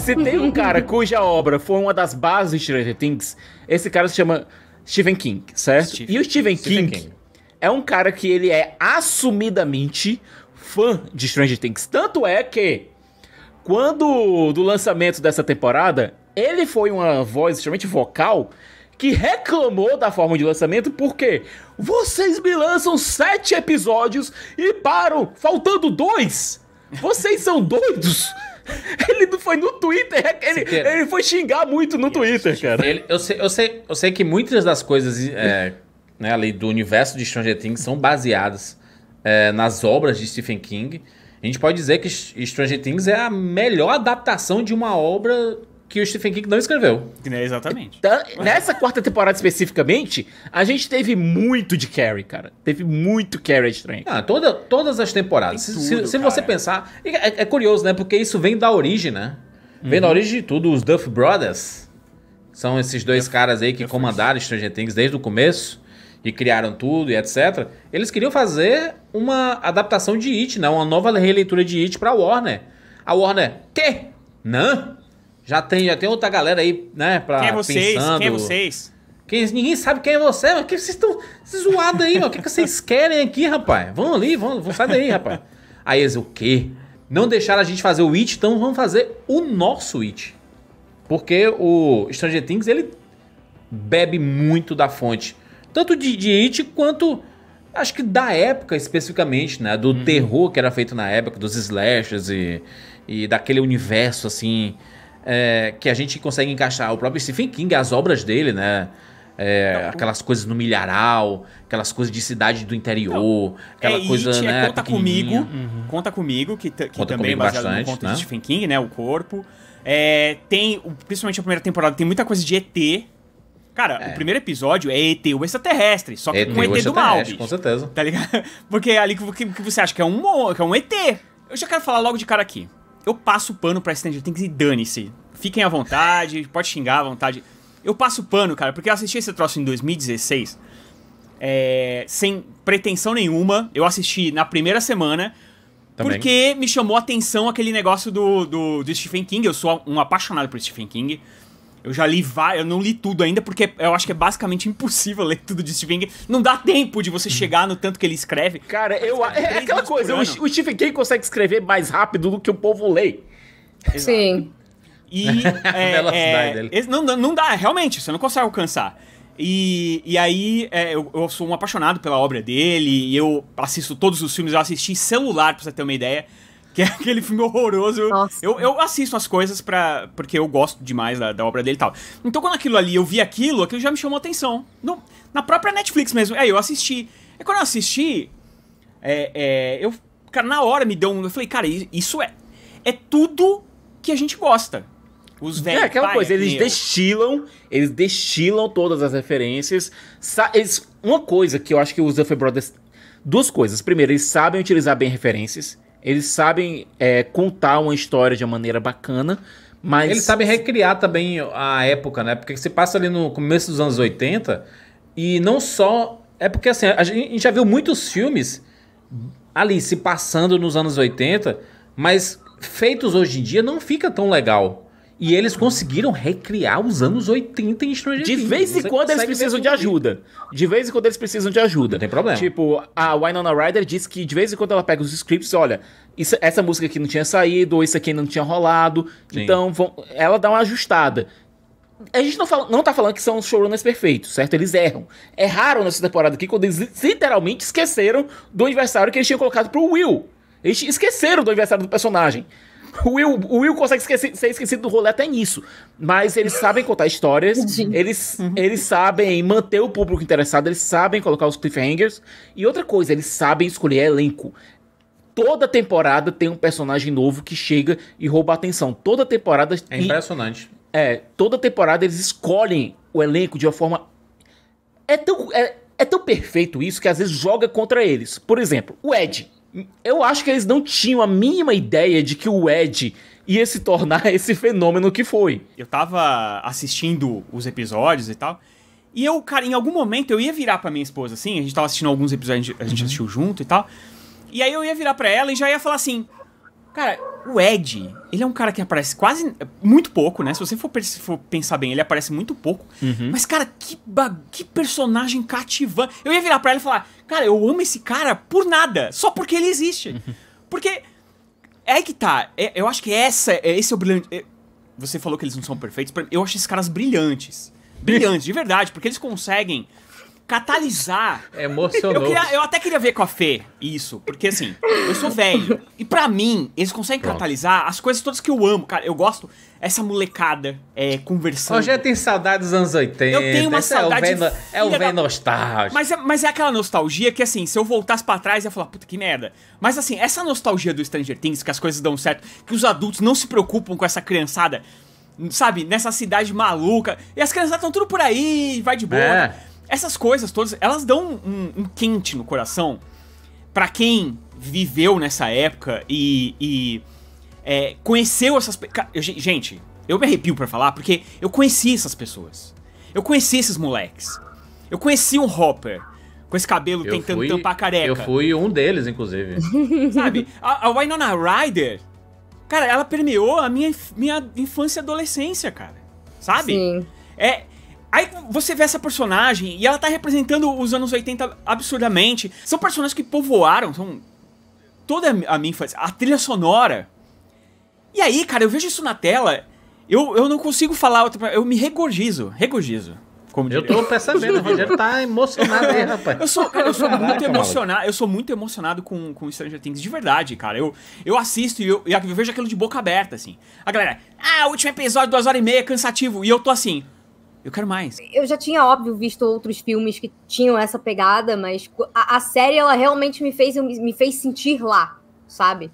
Se tem um cara cuja obra foi uma das bases de Stranger Things, esse cara se chama Stephen King, certo? E o Stephen King é um cara que ele é assumidamente fã de Stranger Things. Tanto é que, quando do lançamento dessa temporada, ele foi uma voz extremamente vocal que reclamou da forma de lançamento porque vocês me lançam 7 episódios e param faltando 2. Vocês são doidos. Ele não foi no Twitter, ele foi xingar muito no Twitter, cara. Eu sei que muitas das coisas né, ali do universo de Stranger Things são baseadas nas obras de Stephen King. A gente pode dizer que Stranger Things é a melhor adaptação de uma obra que o Stephen King não escreveu. Exatamente. Nessa 4ª temporada especificamente, a gente teve muito de Carrie, cara. Teve muito Carrie estranho. Todas as temporadas. Se você pensar... É curioso, né? Porque isso vem da origem, né? Vem da origem de tudo. Os Duff Brothers são esses dois caras aí que comandaram Stranger Things desde o começo e criaram tudo e etc. Eles queriam fazer uma adaptação de It, né? Uma nova releitura de It pra Warner. A Warner... Quê? Não? Já tem outra galera aí, né, pra Quem é vocês? pensando... Quem é vocês? Ninguém sabe quem é você, mas que vocês estão zoados aí, mano? O que vocês querem aqui, rapaz? Vão ali, vão sair daí, rapaz. Aí eles, o quê? Não deixaram a gente fazer o It, então vamos fazer o nosso It. Porque o Stranger Things, ele bebe muito da fonte. Tanto de It, quanto, acho que da época especificamente, né? Do terror que era feito na época, dos slashers e daquele universo, assim... que a gente consegue encaixar o próprio Stephen King, as obras dele, né? Aquelas coisas no milharal, aquelas coisas de cidade do interior, aquela coisa, It, né? Conta Comigo, que Conta também é Comigo baseado bastante, no conto né? de Stephen King, né? O Corpo. Tem, principalmente a primeira temporada, tem muita coisa de ET. Cara, o primeiro episódio é ET, o extraterrestre, só que com ET do mal, bicho. Com certeza. Tá ligado? Porque é ali que você acha que é um ET. Eu já quero falar logo de cara aqui. Eu passo pano pra Stranger Things e dane-se. Fiquem à vontade, pode xingar à vontade. Eu passo pano, cara, porque eu assisti esse troço em 2016, sem pretensão nenhuma. Eu assisti na primeira semana, também. Porque me chamou a atenção aquele negócio do Stephen King. Eu sou um apaixonado por Stephen King. Eu já li eu não li tudo ainda, porque eu acho que é basicamente impossível ler tudo de Stephen King. Não dá tempo de você chegar no tanto que ele escreve. Cara, é aquela coisa, o Stephen King consegue escrever mais rápido do que o povo lê. Exato. Sim. E não dá, realmente, você não consegue alcançar. E aí, eu sou um apaixonado pela obra dele, e eu assisto todos os filmes, eu assisti Celular, pra você ter uma ideia, que é aquele filme horroroso. Eu assisto as coisas porque eu gosto demais da obra dele e tal. Então, quando eu vi aquilo já me chamou a atenção. Na própria Netflix mesmo. Aí eu assisti. E quando eu assisti, cara, na hora me deu eu falei, cara, isso é tudo que a gente gosta. Os velhos. Aquela coisa, eles destilam todas as referências. Uma coisa que eu acho que os Duffer Brothers... Duas coisas. Primeiro, eles sabem utilizar bem referências. Eles sabem contar uma história de uma maneira bacana, mas... Eles sabem recriar também a época, né? Porque você passa ali no começo dos anos 80 e não só... É porque assim, a gente já viu muitos filmes ali se passando nos anos 80, mas feitos hoje em dia não fica tão legal. E eles conseguiram recriar os anos 80 em Stranger Things. De vez em quando eles precisam de ajuda. Não tem problema. Tipo, a Winona Ryder disse que de vez em quando ela pega os scripts, olha, essa música aqui não tinha saído, ou isso aqui não tinha rolado. Sim. Então, ela dá uma ajustada. A gente não tá falando que são os showrunners perfeitos, certo? Eles erraram nessa temporada aqui quando eles literalmente esqueceram do aniversário que eles tinham colocado pro Will. Eles esqueceram do aniversário do personagem. O Will consegue ser esquecido do rolê até nisso. Mas eles sabem contar histórias, eles sabem manter o público interessado, eles sabem colocar os cliffhangers. E outra coisa, eles sabem escolher elenco. Toda temporada tem um personagem novo que chega e rouba a atenção. Toda temporada... É impressionante. Toda temporada eles escolhem o elenco de uma forma... É tão perfeito isso que às vezes joga contra eles. Por exemplo, o Ed. Eu acho que eles não tinham a mínima ideia de que o Ed ia se tornar esse fenômeno que foi. Eu tava assistindo os episódios e tal, e eu, cara, em algum momento eu ia virar pra minha esposa, assim, a gente tava assistindo alguns episódios, a gente assistiu junto e tal, e aí eu ia virar pra ela e já ia falar assim, Cara, o Ed, ele é um cara que aparece quase... Muito pouco, né? Se você for pensar bem, ele aparece muito pouco. Mas, cara, que personagem cativante. Eu ia virar pra ela e falar, cara, eu amo esse cara por nada. Só porque ele existe. Porque... É aí que tá. Eu acho que esse é o brilhante... Você falou que eles não são perfeitos. Eu acho esses caras brilhantes. Brilhantes, de verdade. Porque eles conseguem... catalisar. Emocionou. Eu até queria ver com a Fê isso, porque assim, eu sou velho, e pra mim, eles conseguem catalisar as coisas todas que eu amo, cara. Eu gosto essa molecada conversando. Eu já tenho saudade dos anos 80. Eu tenho uma saudade. É o velho nostálgico. Mas é aquela nostalgia que, assim, se eu voltasse pra trás, eu ia falar, puta que merda. Mas assim, essa nostalgia do Stranger Things, que as coisas dão certo, que os adultos não se preocupam com essa criançada, sabe, nessa cidade maluca, e as criançadas estão tudo por aí, vai de boa. Essas coisas todas, elas dão um quente no coração pra quem viveu nessa época e conheceu essas... Gente, eu me arrepio pra falar, porque eu conheci essas pessoas. Eu conheci esses moleques. Eu conheci um Hopper com esse cabelo tentando tampar a careca. Eu fui um deles, inclusive. Sabe? A Winona Ryder, cara, ela permeou a minha infância e adolescência, cara. Sabe? Sim. Aí você vê essa personagem e ela tá representando os anos 80 absurdamente. São personagens que povoaram toda a minha infância. A trilha sonora. E aí, cara, eu vejo isso na tela, eu não consigo falar outra... Eu me regozijo. Como eu tô percebendo, o Rogério tá emocionado aí, rapaz. Eu sou muito emocionado. Eu sou muito emocionado com Stranger Things, de verdade, cara. Eu assisto e eu vejo aquilo de boca aberta, assim. A galera, o último episódio, 2h30, cansativo. E eu tô assim... Eu quero mais. Eu já tinha, óbvio, visto outros filmes que tinham essa pegada, mas a série, ela realmente me fez sentir lá, sabe?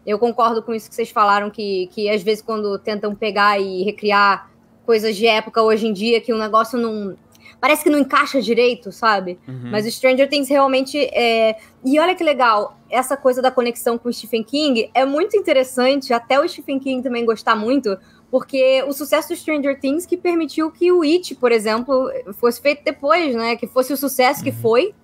Eu concordo com isso que vocês falaram, que às vezes quando tentam pegar e recriar coisas de época hoje em dia, que o negócio não... Parece que não encaixa direito, sabe? Mas o Stranger Things realmente E olha que legal, essa coisa da conexão com o Stephen King é muito interessante, até o Stephen King também gostar muito... Porque o sucesso do Stranger Things que permitiu que o It, por exemplo, fosse feito depois, né? Que fosse o sucesso que foi.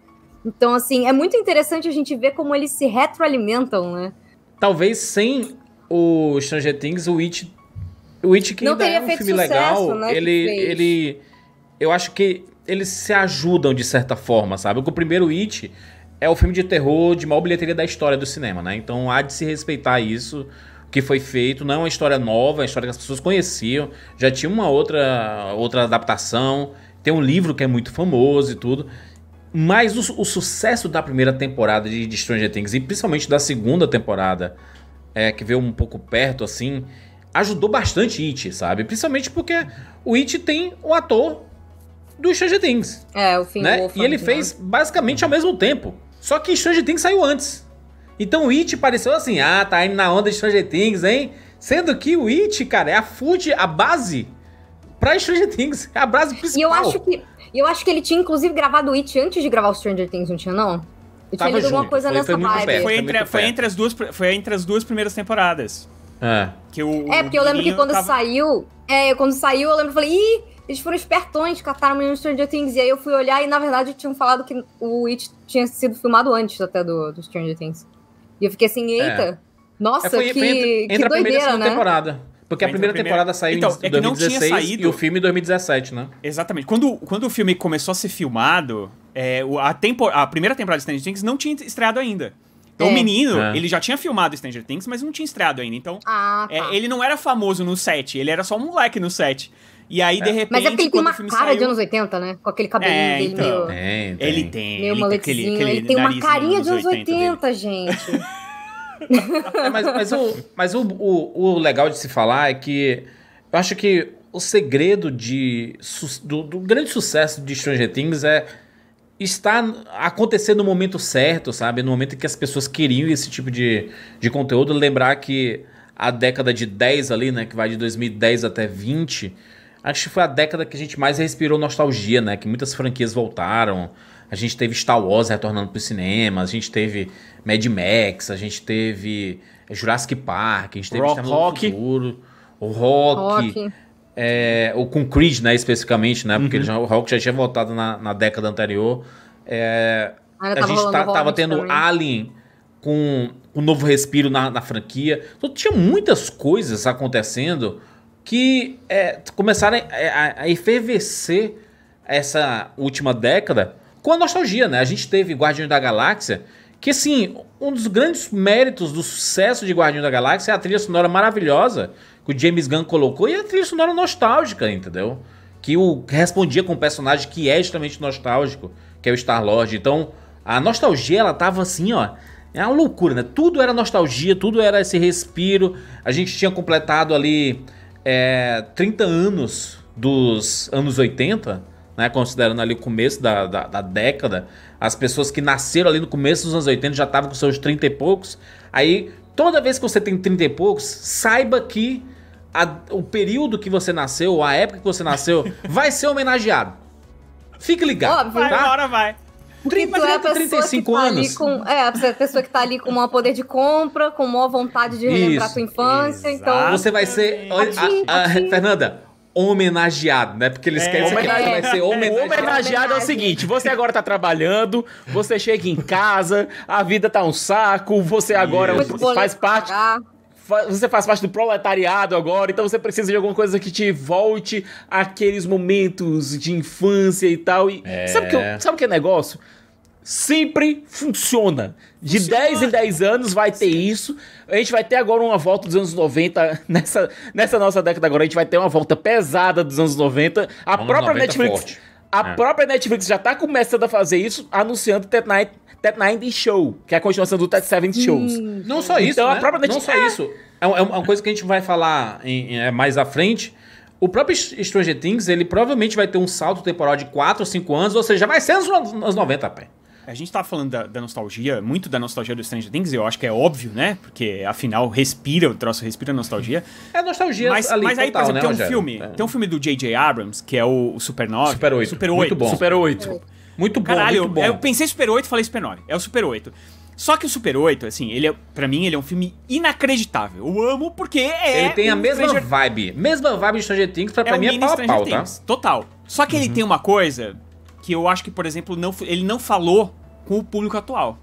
Então, assim, é muito interessante a gente ver como eles se retroalimentam, né? Talvez sem o Stranger Things, o It que não ainda é um filme legal, né, eu acho que eles se ajudam de certa forma, sabe? Porque o primeiro It é o filme de terror de maior bilheteria da história do cinema, né? Então há de se respeitar isso... que foi feito, não é uma história nova, é uma história que as pessoas conheciam, já tinha uma outra adaptação, tem um livro que é muito famoso e tudo, mas o sucesso da primeira temporada de Stranger Things, e principalmente da segunda temporada, que veio um pouco perto, assim, ajudou bastante It, sabe? Principalmente porque o It tem o ator do Stranger Things. O Finn né? Wolfhard, E ele fez basicamente ao mesmo tempo, só que Stranger Things saiu antes. Então o It pareceu assim, tá indo na onda de Stranger Things, hein? Sendo que o It, cara, é a base pra Stranger Things, é a base principal. E eu acho que ele tinha, inclusive, gravado o It antes de gravar o Stranger Things, não tinha, não? Eu tinha lido alguma coisa nessa vibe. Foi entre as duas primeiras temporadas. Porque eu lembro que quando saiu, eu lembro, eu falei, eles foram espertões, cataram o Stranger Things, e aí eu fui olhar e, na verdade, tinham falado que o It tinha sido filmado antes até do Stranger Things. E eu fiquei assim, eita, nossa, foi que entre a primeira e a doideira, segunda temporada. Porque a primeira temporada saiu em 2016 e o filme em 2017, né? Exatamente. Quando o filme começou a ser filmado, a primeira temporada de Stranger Things não tinha estreado ainda. Então o menino, ele já tinha filmado Stranger Things, mas não tinha estreado ainda. Então, ele não era famoso no set, ele era só um moleque no set. E aí, de repente, mas é porque ele tem uma cara saiu... de anos 80, né? Com aquele cabelinho dele então, meio... Ele tem. Meio maletezinho. Ele tem uma carinha de anos 80, gente. Mas o legal de se falar é que eu acho que o segredo do grande sucesso de Stranger Things está acontecendo no momento certo, sabe? No momento em que as pessoas queriam esse tipo de conteúdo. Lembrar que a década de 10 ali, né? Que vai de 2010 até 20... Acho que foi a década que a gente mais respirou nostalgia, né? Que muitas franquias voltaram. A gente teve Star Wars retornando para os cinemas. A gente teve Mad Max. A gente teve Jurassic Park. A gente teve Rock. O Rock. O com Creed, né? Especificamente, né? Porque o Rock já tinha voltado a década anterior. A gente tava tendo também. Alien com um novo respiro na franquia. Então tinha muitas coisas acontecendo que começaram a efervescer essa última década com a nostalgia, né? A gente teve Guardiões da Galáxia, que assim, um dos grandes méritos do sucesso de Guardiões da Galáxia é a trilha sonora maravilhosa que o James Gunn colocou e a trilha sonora nostálgica, entendeu? Que respondia com um personagem que é extremamente nostálgico, que é o Star-Lord. Então, a nostalgia, ela tava assim, ó, é uma loucura, né? Tudo era nostalgia, tudo era esse respiro. A gente tinha completado ali 30 anos dos anos 80, né? Considerando ali o começo da década. As pessoas que nasceram ali no começo dos anos 80 já estavam com seus 30 e poucos. Aí, toda vez que você tem 30 e poucos, saiba que o período que você nasceu, a época que você nasceu, vai ser homenageado. Fique ligado. Óbvio, tá? Agora vai. 30, 35 anos. A pessoa que tá ali com o maior poder de compra, com maior vontade de relembrar a sua infância. Então, Você vai ser, Fernanda, homenageado, né? Porque eles querem dizer que você vai ser homenageado. Homenageado é o seguinte, você agora tá trabalhando, você chega em casa, a vida tá um saco, você agora faz parte... Você faz parte do proletariado agora, então você precisa de alguma coisa que te volte àqueles momentos de infância e tal. E sabe o que é negócio? Sempre funciona. De 10 em 10 anos vai ter isso. A gente vai ter agora uma volta dos anos 90. Nessa nossa década agora, a gente vai ter uma volta pesada dos anos 90. A própria Netflix... própria Netflix já tá começando a fazer isso, anunciando That 90 Show, que é a continuação do That 70 Shows. Não só isso, então, né? a própria Netflix... Não só isso. É uma coisa que a gente vai falar mais à frente. O próprio Stranger Things, ele provavelmente vai ter um salto temporal de 4 ou 5 anos, ou seja, vai ser nos anos 90, pé. A gente tava falando da nostalgia, muito da nostalgia do Stranger Things, eu acho que é óbvio, né? Porque, afinal, o troço respira nostalgia. É nostalgia ali, mas aí, total, por exemplo, né, tem um filme do J.J. Abrams, que é o Super 9. Super 8. Super 8. Muito bom. Super 8. Muito bom, Caralho, muito bom. Eu pensei Super 8 e falei Super 9. É o Super 8. Só que o Super 8, assim, pra mim, ele é um filme inacreditável. Eu amo porque Ele tem a mesma vibe. Mesma vibe de Stranger Things, pra mim é pau a pau, tá? Total. Só que ele tem uma coisa que eu acho que, por exemplo, ele não falou com o público atual.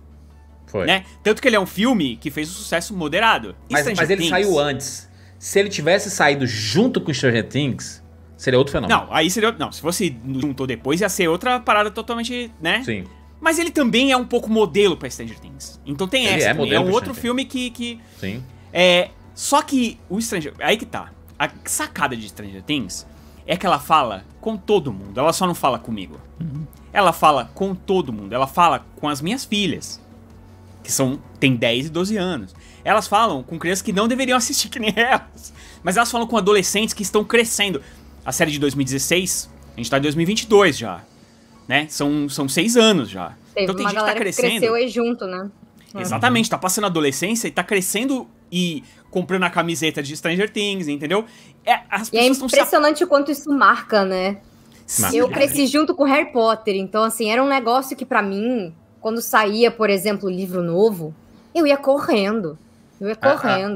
Foi. Né? Tanto que ele é um filme que fez um sucesso moderado. Mas ele saiu antes. Se ele tivesse saído junto com Stranger Things, seria outro fenômeno. Não, aí seria... Não, se fosse juntou depois, ia ser outra parada totalmente, né? Sim. Mas ele também é um pouco modelo pra Stranger Things. Então tem Ele essa. É um outro Stranger filme que... Sim. Só que o Stranger... Aí que tá. A sacada de Stranger Things é que ela fala com todo mundo. Ela só não fala comigo. Ela fala com todo mundo. Ela fala com as minhas filhas, que tem 10 e 12 anos. Elas falam com crianças que não deveriam assistir que nem elas. Mas elas falam com adolescentes que estão crescendo. A série de 2016, a gente tá em 2022 já. Né? São 6 anos já. Teve então tem uma gente que tá galera crescendo. que cresceu aí junto, né? Exatamente, tá passando a adolescência e tá crescendo e comprando a camiseta de Stranger Things, entendeu? As E é impressionante o quanto isso marca, né? Sim, Eu cresci junto com Harry Potter, então assim, era um negócio que pra mim, quando saía, por exemplo, livro novo, eu ia correndo.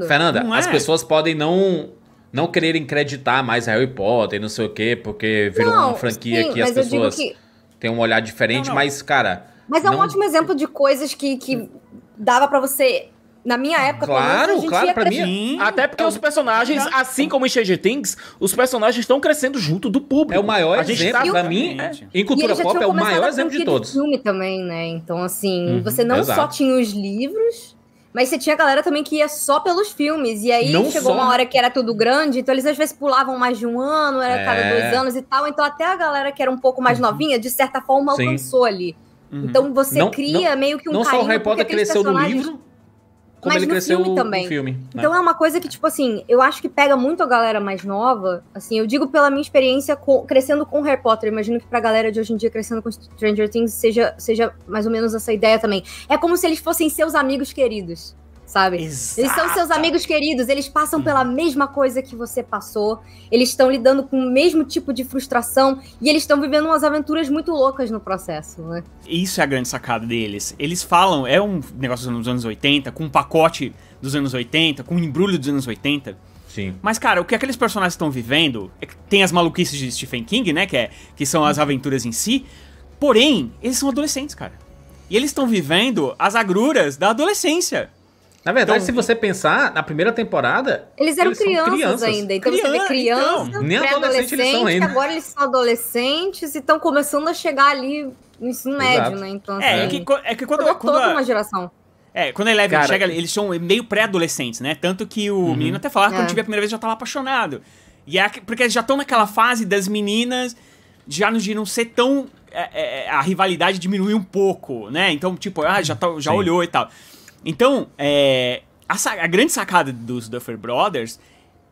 Fernanda, Não as é? pessoas podem não quererem acreditar mais Harry Potter, não sei o quê, porque virou uma franquia sim, que as mas eu digo pessoas têm um olhar diferente, Não. mas, cara... Mas é um ótimo exemplo de coisas que dava pra você... Na minha época, pelo menos, a gente Claro, ia pra mim... Sim. Até porque os personagens, assim como em Stranger Things, os personagens estão crescendo junto do público. É o maior A gente exemplo, tá- pra mim, Exatamente. em E cultura eles já pop, tinham é o começado maior a exemplo de franquia todos. filme também, né? Então, assim, você não só exato. tinha os livros, mas você tinha galera também que ia só pelos filmes. E aí Não chegou só. uma hora que era tudo grande, então eles às vezes pulavam mais de um ano, era cada 2 anos e tal. Então até a galera que era um pouco mais novinha, de certa forma, Sim. alcançou ali. Então você cria meio que um Não só o carinho Harry por Potter aqueles cresceu no personagens. livro, como Mas ele no cresceu filme no também. filme. Né? Então é uma coisa que, tipo assim, eu acho que pega muito a galera mais nova. Assim, eu digo pela minha experiência crescendo com Harry Potter. Imagino que pra galera de hoje em dia crescendo com Stranger Things seja mais ou menos essa ideia também. É como se eles fossem seus amigos queridos, sabe? Exato. Eles são seus amigos queridos, eles passam pela mesma coisa que você passou, eles estão lidando com o mesmo tipo de frustração e eles estão vivendo umas aventuras muito loucas no processo, né? Isso é a grande sacada deles. Eles falam, é um negócio dos anos 80, com um pacote dos anos 80, com um embrulho dos anos 80. Sim. Mas, cara, o que aqueles personagens estão vivendo, tem as maluquices de Stephen King, né, que são as aventuras em si, porém, eles são adolescentes, cara. E eles estão vivendo as agruras da adolescência. Na verdade, Então, se você pensar, na primeira temporada... Eles eram são crianças ainda. Então você vê criança, então, nem adolescente eles são pré-adolescente, ainda. agora eles são adolescentes e estão começando a chegar ali no ensino médio, né? Então, assim, quando toda uma geração. Quando a Eleven Cara, chega, eles são meio pré-adolescentes, né? Tanto que o menino até falava que quando tive a primeira vez já tava apaixonado. E porque eles já estão naquela fase das meninas de não ser tão... a rivalidade diminuiu um pouco, né? Então, tipo, já olhou e tal. Então, a grande sacada dos Duffer Brothers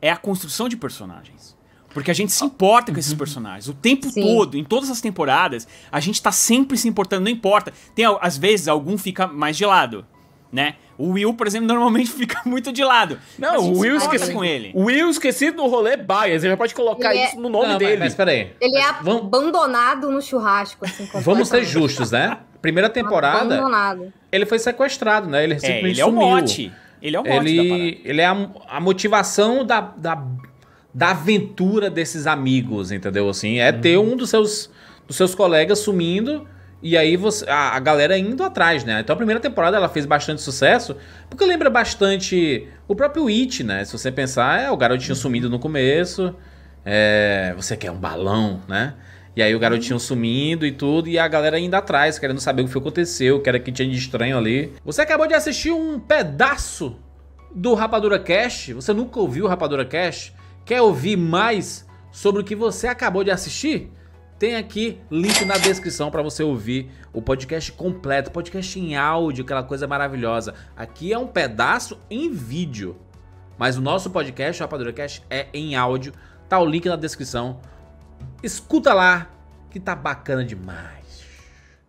é a construção de personagens. Porque a gente se importa com esses personagens. O tempo todo, em todas as temporadas, a gente tá sempre se importando, não importa. Tem, às vezes, algum fica mais de lado, né? O Will, por exemplo, normalmente fica muito de lado. Não, o Will com ele. O Will esquecido no rolê Bias. Você já pode colocar isso no nome dele. Mas peraí. Ele é abandonado no churrasco, assim, Vamos ser justos, né? Primeira temporada, abandonado. ele foi sequestrado, né? Ele simplesmente ele é o sumiu. mote. Ele é o mote da parada. Ele é a motivação da aventura desses amigos, entendeu? Assim, ter um dos seus colegas sumindo e aí a galera indo atrás, né? Então a primeira temporada ela fez bastante sucesso, porque lembra bastante o próprio It, né? Se você pensar, o garotinho sumido no começo, você quer um balão, né? E aí o garotinho sumindo e tudo, e a galera indo atrás, querendo saber o que aconteceu, o que era que tinha de estranho ali. Você acabou de assistir um pedaço do Rapadura Cast, você nunca ouviu o Rapadura Cast? Quer ouvir mais sobre o que você acabou de assistir? Tem aqui link na descrição para você ouvir o podcast completo, podcast em áudio, aquela coisa maravilhosa. Aqui é um pedaço em vídeo, mas o nosso podcast, o Rapadura Cast, é em áudio. Tá o link na descrição. Escuta lá, que tá bacana demais.